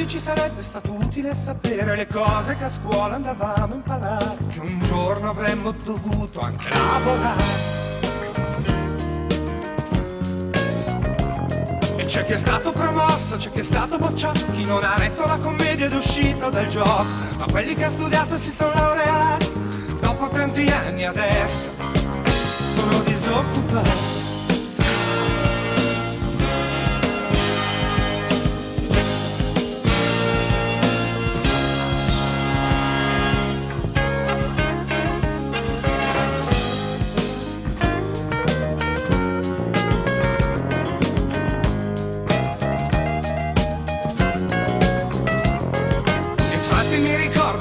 quindi ci sarebbe stato utile sapere le cose che a scuola andavamo a imparare, che un giorno avremmo dovuto anche lavorare. E c'è chi è stato promosso, c'è chi è stato bocciato, chi non ha letto la commedia ed è uscito dal gioco, ma quelli che hanno studiato e si sono laureati, dopo tanti anni adesso sono disoccupati.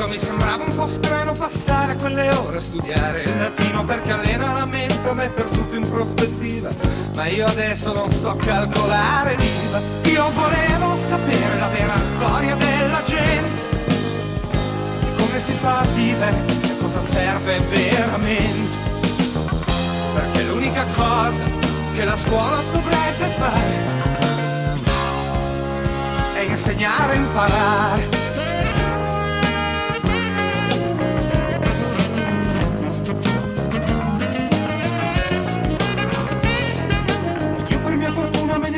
Mi sembrava un po' strano passare quelle ore a studiare il latino, perché allena la mente a mettere tutto in prospettiva, ma io adesso non so calcolare l'IVA. Io volevo sapere la vera storia della gente, come si fa a vivere e cosa serve veramente, perché l'unica cosa che la scuola dovrebbe fare è insegnare a imparare.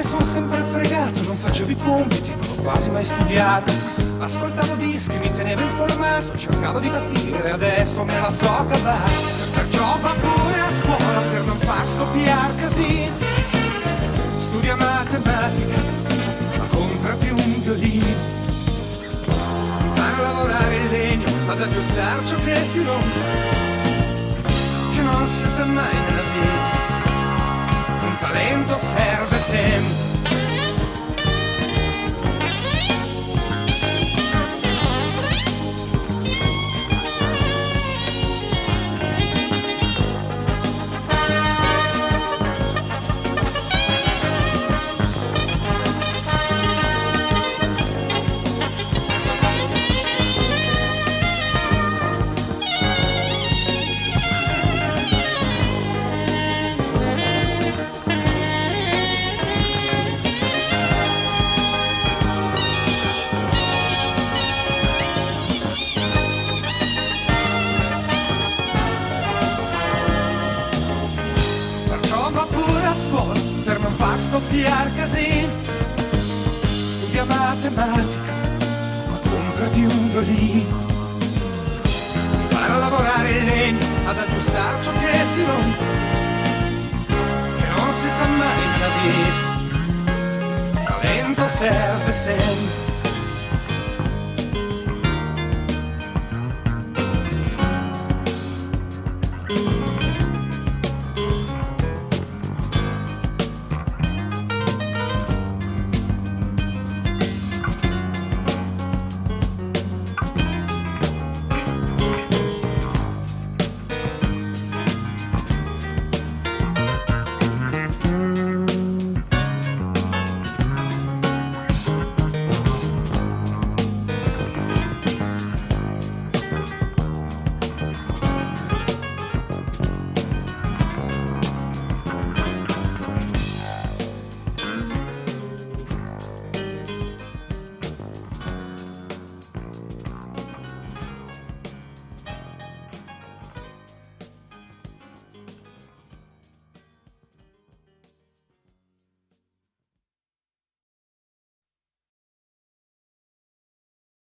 Sono sempre fregato, non facevo i compiti, non ho quasi mai studiato, ascoltavo dischi, mi tenevo informato, cercavo di capire, adesso me la so cavare. Perciò va pure a scuola per non far scoppiare casino, studia matematica, ma comprati un violino, impara a lavorare il legno, ad aggiustare ciò che si rompe, che non si sa mai nella vita, un talento serve sempre. Per non far scoppiare casino, studia matematica, ma comprati un violino, impara a lavorare il legno, ad aggiustare ciò che si rompe, che non si sa mai nella vita, talento serve sempre.